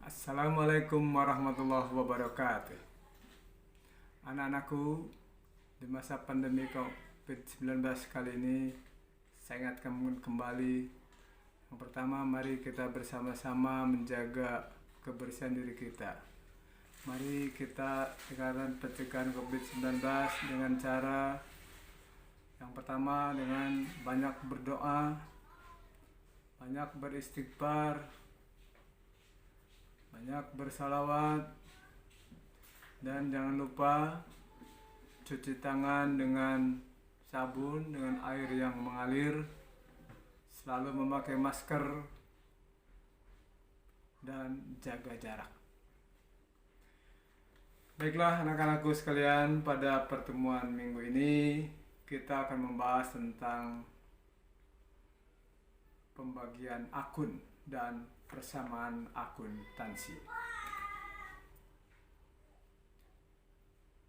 Assalamualaikum warahmatullahi wabarakatuh. Anak-anakku, di masa pandemi COVID-19 kali ini, saya ingatkan kembali. Yang pertama, mari kita bersama-sama menjaga kebersihan diri kita. Mari kita sekarang pencegahan COVID-19 dengan cara yang pertama dengan banyak berdoa, banyak beristighfar, banyak bersalawat, dan jangan lupa cuci tangan dengan sabun dengan air yang mengalir, selalu memakai masker, dan jaga jarak. Baiklah anak-anakku sekalian, pada pertemuan minggu ini kita akan membahas tentang pembagian akun dan persamaan akuntansi.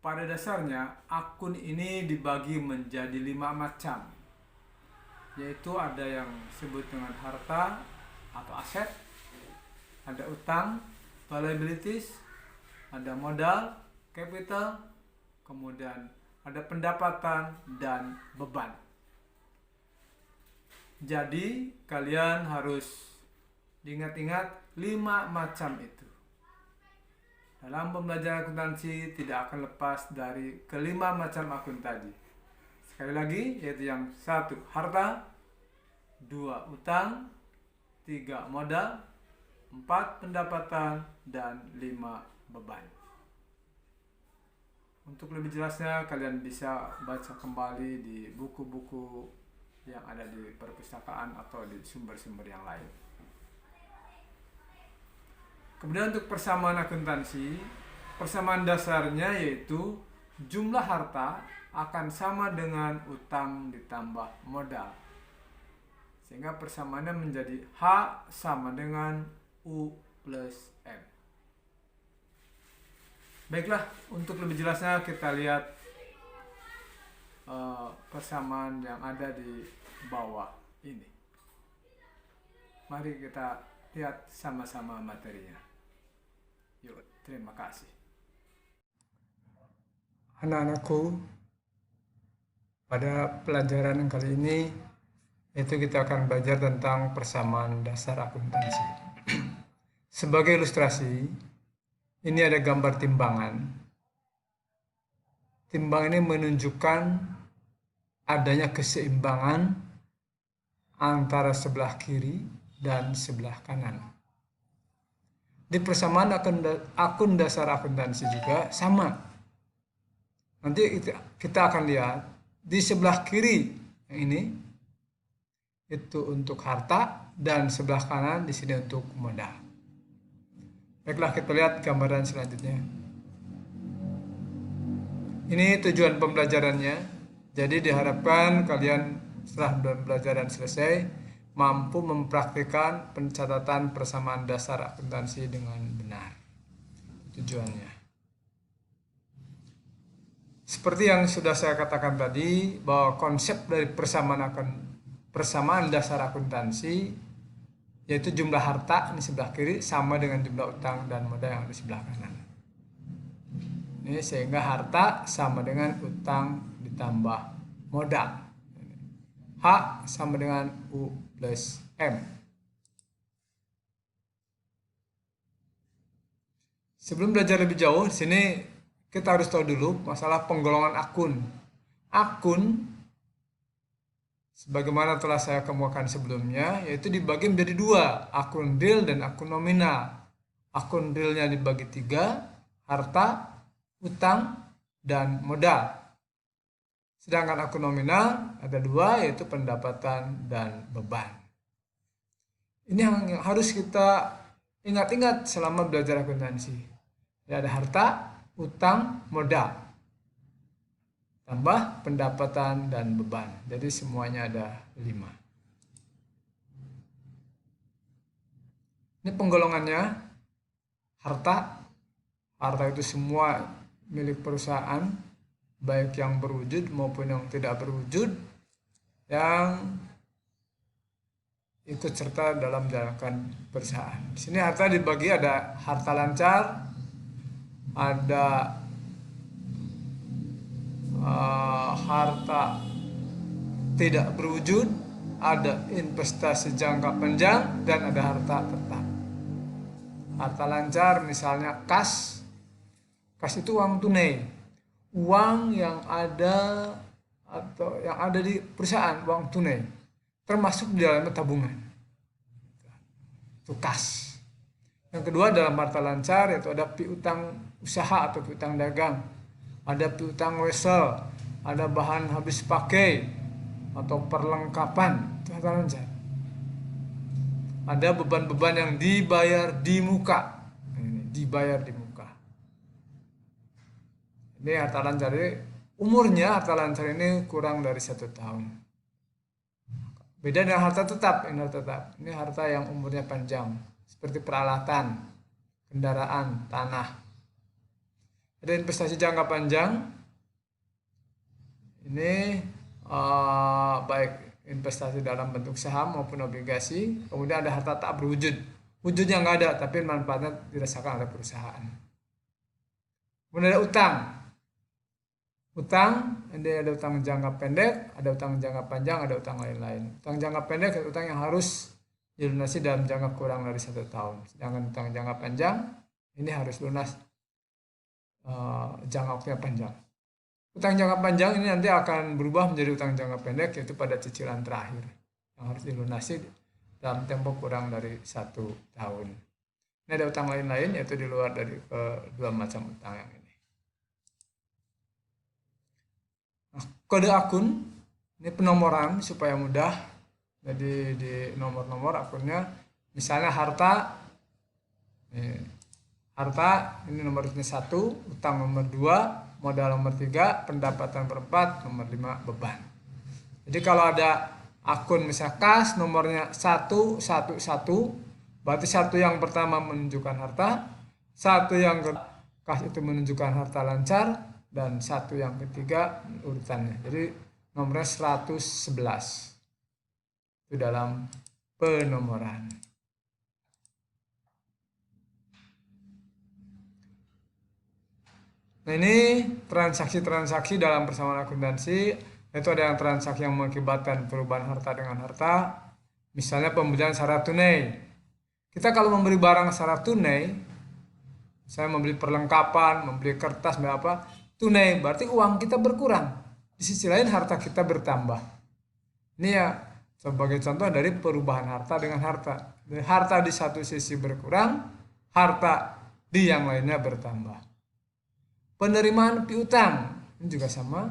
Pada dasarnya akun ini dibagi menjadi 5 macam, yaitu ada yang disebut dengan harta atau aset, ada utang, liabilities, ada modal, capital, kemudian ada pendapatan dan beban. Jadi kalian harus diingat-ingat 5 macam itu. Dalam pembelajaran akuntansi tidak akan lepas dari kelima macam akun tadi. Sekali lagi, yaitu yang 1 harta, 2 utang, 3 modal, 4 pendapatan, dan 5 beban. Untuk lebih jelasnya kalian bisa baca kembali di buku-buku yang ada di perpustakaan atau di sumber-sumber yang lain. Kemudian untuk persamaan akuntansi, persamaan dasarnya yaitu jumlah harta akan sama dengan utang ditambah modal. Sehingga persamaannya menjadi H sama dengan U plus M. Baiklah, untuk lebih jelasnya kita lihat persamaan yang ada di bawah ini. Mari kita lihat sama-sama materinya. Yuk, terima kasih. Anak-anakku, pada pelajaran kali ini itu kita akan belajar tentang persamaan dasar akuntansi. Sebagai ilustrasi, ini ada gambar timbangan. Timbang ini menunjukkan adanya keseimbangan antara sebelah kiri dan sebelah kanan. Di persamaan akun dasar akuntansi juga sama. Nanti kita akan lihat di sebelah kiri yang ini itu untuk harta dan sebelah kanan di sini untuk modal. Baiklah, kita lihat gambaran selanjutnya. Ini tujuan pembelajarannya. Jadi diharapkan kalian setelah pembelajaran selesai mampu mempraktikkan pencatatan persamaan dasar akuntansi dengan benar. Tujuannya. Seperti yang sudah saya katakan tadi, bahwa konsep dari persamaan dasar akuntansi yaitu jumlah harta di sebelah kiri sama dengan jumlah utang dan modal yang di sebelah kanan. Ini sehingga harta sama dengan utang ditambah modal. H sama dengan U plus M. Sebelum belajar lebih jauh, di sini kita harus tahu dulu masalah penggolongan akun. Akun, sebagaimana telah saya kemukakan sebelumnya, yaitu dibagi menjadi 2, akun real dan akun nominal. Akun realnya dibagi 3, harta, utang, dan modal. Sedangkan akun nominal ada 2, yaitu pendapatan dan beban. Ini yang harus kita ingat-ingat selama belajar akuntansi. Ya, ada harta, utang, modal, tambah pendapatan dan beban. Jadi semuanya ada 5. Ini penggolongannya. Harta itu semua milik perusahaan, baik yang berwujud maupun yang tidak berwujud, yang ikut serta dalam menjalankan perusahaan. Di sini harta dibagi, ada harta lancar, ada harta tidak berwujud, ada investasi jangka panjang, dan ada harta tetap. Harta lancar misalnya kas. Kas itu uang tunai, uang yang ada atau yang ada di perusahaan, uang tunai, termasuk di dalamnya tabungan. Itu kas. Yang kedua dalam harta lancar yaitu ada piutang usaha atau piutang dagang, ada piutang wesel, ada bahan habis pakai atau perlengkapan, itu harta lancar. Ada beban-beban yang dibayar di muka, dibayar di muka. Ini harta lancar. Ini umurnya harta lancar ini kurang dari 1 tahun. Beda dengan harta tetap. Ini harta yang umurnya panjang, seperti peralatan, kendaraan, tanah. Ada investasi jangka panjang. Ini baik investasi dalam bentuk saham maupun obligasi. Kemudian ada harta tak berwujud, wujudnya nggak ada tapi manfaatnya dirasakan oleh perusahaan. Kemudian ada utang, ini ada utang jangka pendek, ada utang jangka panjang, ada utang lain-lain. Utang jangka pendek adalah utang yang harus dilunasi dalam jangka kurang dari 1 tahun. Sedangkan utang jangka panjang ini harus lunas jangka waktunya panjang. Utang jangka panjang ini nanti akan berubah menjadi utang jangka pendek, yaitu pada cicilan terakhir yang harus dilunasi dalam tempo kurang dari 1 tahun. Ini ada utang lain-lain, yaitu di luar dari kedua macam utang yang ini. Nah, kode akun ini penomoran supaya mudah. Jadi di nomor-nomor akunnya, misalnya harta ini nomor 1, utang nomor 2, modal nomor 3, pendapatan nomor 4, nomor 5 beban. Jadi kalau ada akun misalnya kas nomornya 111, berarti 1 yang pertama menunjukkan harta, 1 yang kas itu menunjukkan harta lancar, dan 1 yang ketiga urutannya. Jadi nomornya 111 itu dalam penomoran. Nah, ini transaksi-transaksi dalam persamaan akuntansi, yaitu ada yang transaksi yang mengakibatkan perubahan harta dengan harta, misalnya pembelian secara tunai. Kita kalau membeli barang secara tunai, saya membeli perlengkapan, membeli kertas, membeli apa, tunai, berarti uang kita berkurang. Di sisi lain harta kita bertambah. Ini ya sebagai contoh dari perubahan harta dengan harta. Jadi, harta di satu sisi berkurang, harta di yang lainnya bertambah. Penerimaan piutang ini juga sama.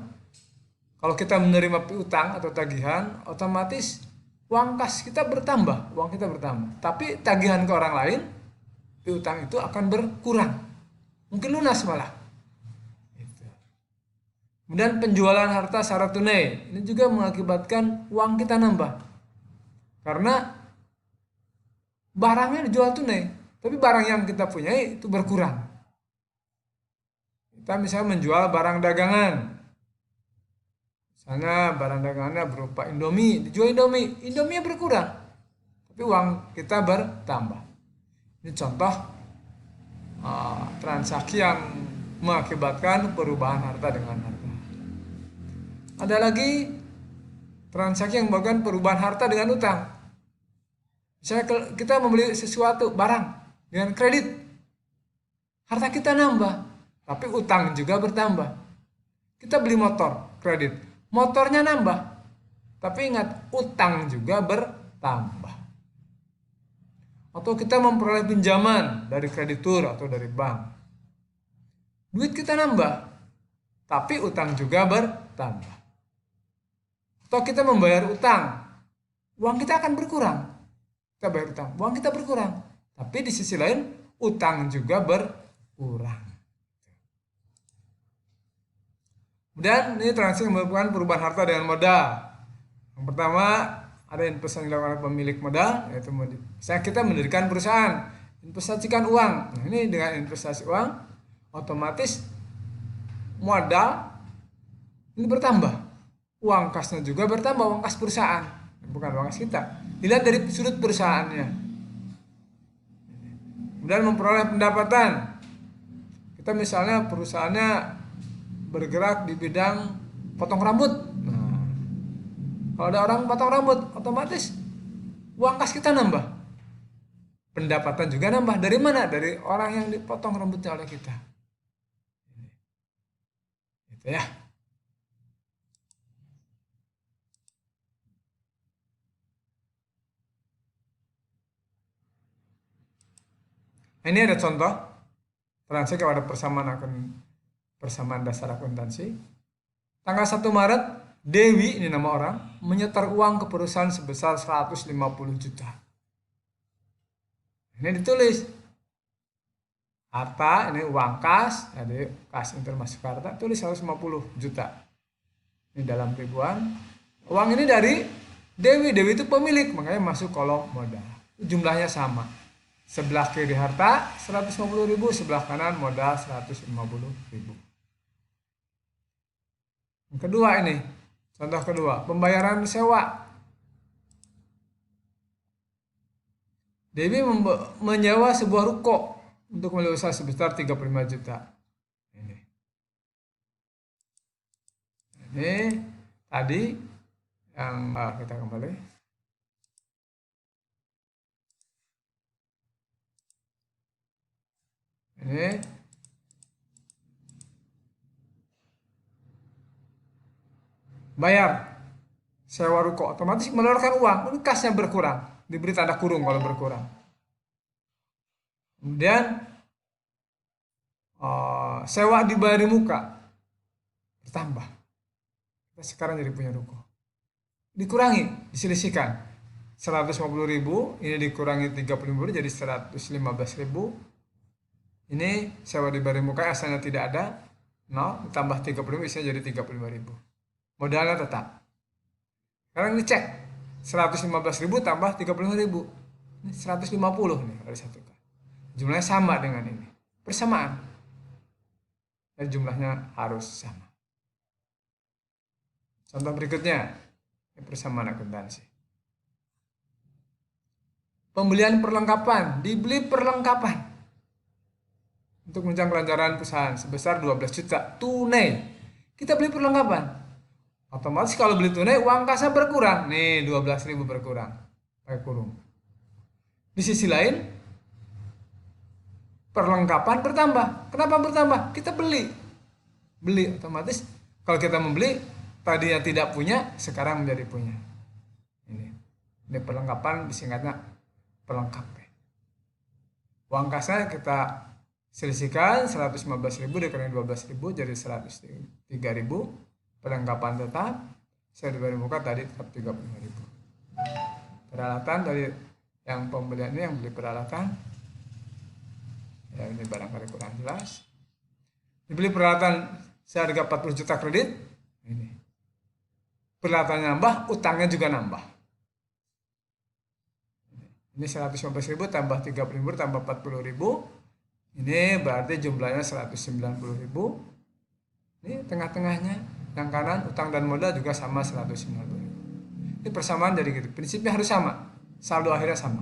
Kalau kita menerima piutang atau tagihan, otomatis uang kas kita bertambah, Tapi tagihan ke orang lain, piutang itu akan berkurang, mungkin lunas malah. Kemudian penjualan harta secara tunai ini juga mengakibatkan uang kita nambah, karena barangnya dijual tunai, tapi barang yang kita punya itu berkurang. Kita misalnya menjual barang dagangan, misalnya barang dagangannya berupa Indomie, dijual Indomie berkurang, tapi uang kita bertambah. Ini contoh transaksi yang mengakibatkan perubahan harta dengan harta. Ada lagi transaksi yang mengakibatkan perubahan harta dengan utang. Misalnya kita membeli sesuatu barang dengan kredit, harta kita nambah, tapi utang juga bertambah. Kita beli motor kredit, motornya nambah, tapi ingat utang juga bertambah. Atau kita memperoleh pinjaman dari kreditur atau dari bank, duit kita nambah, tapi utang juga bertambah. Atau kita membayar utang, uang kita akan berkurang. Kita bayar utang, uang kita berkurang, tapi di sisi lain utang juga berkurang. Kemudian ini transaksi merupakan perubahan harta dengan modal. Yang pertama ada investasi yang dilakukan oleh pemilik modal, yaitu misalnya kita mendirikan perusahaan, investasikan uang. Nah, ini dengan investasi uang, otomatis modal ini bertambah, uang kasnya juga bertambah, uang kas perusahaan, bukan uang kas kita. Dilihat dari sudut perusahaannya. Kemudian memperoleh pendapatan. Kita misalnya perusahaannya bergerak di bidang potong rambut. Nah, kalau ada orang potong rambut, otomatis uang kas kita nambah. Pendapatan juga nambah. Dari mana? Dari orang yang dipotong rambutnya oleh kita. Gitu ya. Ini ada contoh transaksi kepada persamaan dasar akuntansi. Tanggal 1 Maret, Dewi, ini nama orang, menyetor uang ke perusahaan sebesar 150 juta. Ini ditulis. Harta, ini uang kas, jadi kas ini termasuk harta, tulis 150 juta. Ini dalam ribuan. Uang ini dari Dewi. Dewi itu pemilik, makanya masuk kolom modal. Jumlahnya sama. Sebelah kiri harta 150.000, sebelah kanan modal 150.000. Yang kedua ini, contoh kedua, pembayaran sewa. Dewi menyewa sebuah ruko untuk mulai usaha sebesar 35 juta. Ini tadi yang kita kembali. Ini bayar sewa ruko, otomatis mengeluarkan uang, ini kasnya berkurang, diberi tanda kurung kalau berkurang. Kemudian sewa dibayar di muka bertambah. Kita sekarang jadi punya ruko. Dikurangi, diselisihkan. 150.000, ini dikurangi 30.000 jadi 115.000. Ini sewa dibayar di muka asalnya tidak ada, 0 ditambah 30.000 bisa jadi 35.000. Modalnya tetap. Sekarang dicek 115.000 tambah 35.000. Ini 150 nih kali satu. Jumlahnya sama dengan ini. Persamaan. Dan jumlahnya harus sama. Contoh berikutnya, persamaan akuntansi. Pembelian perlengkapan, dibeli perlengkapan untuk menunjang kelancaran perusahaan sebesar 12 juta tunai. Kita beli perlengkapan. Otomatis kalau beli tunai uang kasnya berkurang. Nih 12.000 berkurang. Pakai kurung. Di sisi lain perlengkapan bertambah. Kenapa bertambah? Kita beli. Beli otomatis kalau kita membeli tadinya tidak punya sekarang menjadi punya. Ini perlengkapan disingkatnya pelengkap. Uang kasnya kita selisihkan 115.000 dikurangi 12.000 jadi 103.000. Perlengkapan tetap, saya diberi muka tadi tetap 35.000. Peralatan dari yang pembelian ini yang beli peralatan, ya ini barangkali kurang jelas. Dibeli peralatan seharga 40 juta kredit, ini peralatannya nambah, utangnya juga nambah. Ini 115.000 tambah 30.000 tambah 40.000, ini berarti jumlahnya 190.000. Ini tengah-tengahnya. Yang kanan utang dan modal juga sama 190.000. Ini persamaan jadi gitu. Prinsipnya harus sama. Saldo akhirnya sama.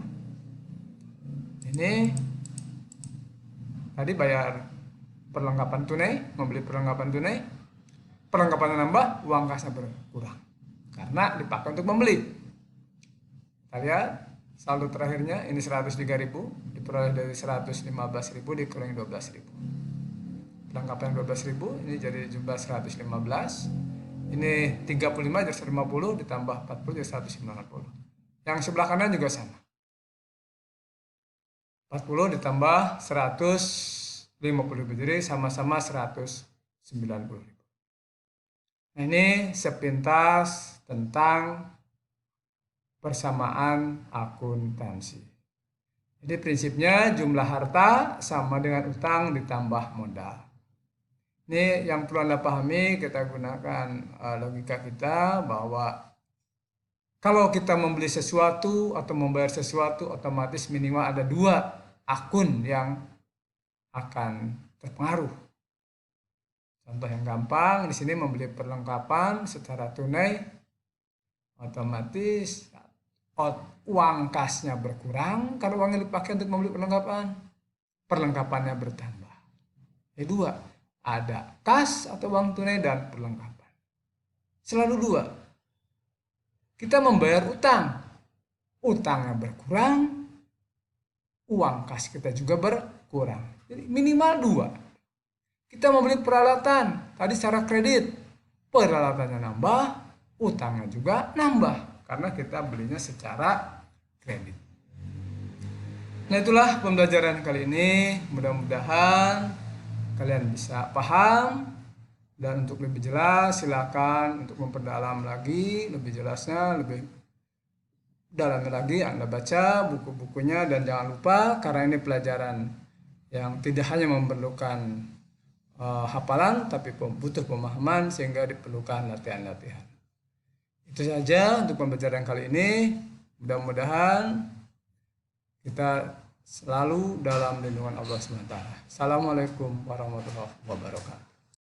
Ini tadi bayar perlengkapan tunai, membeli perlengkapan tunai. Perlengkapannya nambah, uang kasnya berkurang. Karena dipakai untuk membeli. Kita lihat saldo terakhirnya ini 103.000 diperoleh dari 115.000 dikurangi 12.000. Perlengkapan 12.000 ini jadi jumlah 115. Ini 35 jadi 150 ditambah 40 jadi 190. Yang sebelah kanan juga sama. 40 ditambah 150.000 jadi sama-sama 190.000. Nah, ini sepintas tentang persamaan akuntansi. Jadi prinsipnya jumlah harta sama dengan utang ditambah modal. Ini yang perlu Anda pahami, kita gunakan logika kita bahwa kalau kita membeli sesuatu atau membayar sesuatu, otomatis minimal ada 2 akun yang akan terpengaruh. Contoh yang gampang, di sini membeli perlengkapan secara tunai, otomatis uang kasnya berkurang karena uang yang dipakai untuk membeli perlengkapannya bertambah. Yang dua, ada kas atau uang tunai dan perlengkapan. Selalu dua. Kita membayar utang, utangnya berkurang, uang kas kita juga berkurang. Jadi minimal dua. Kita membeli peralatan, tadi secara kredit, peralatannya nambah, utangnya juga nambah karena kita belinya secara kredit. Nah, itulah pembelajaran kali ini. Mudah-mudahan kalian bisa paham, dan untuk lebih jelas silakan untuk memperdalam lagi, lebih jelasnya, lebih dalamnya lagi Anda baca buku-bukunya, dan jangan lupa karena ini pelajaran yang tidak hanya memerlukan hafalan tapi butuh pemahaman sehingga diperlukan latihan-latihan. Itu saja untuk pembelajaran kali ini. Mudah-mudahan kita selalu dalam lindungan Allah SWT. Assalamualaikum warahmatullahi wabarakatuh.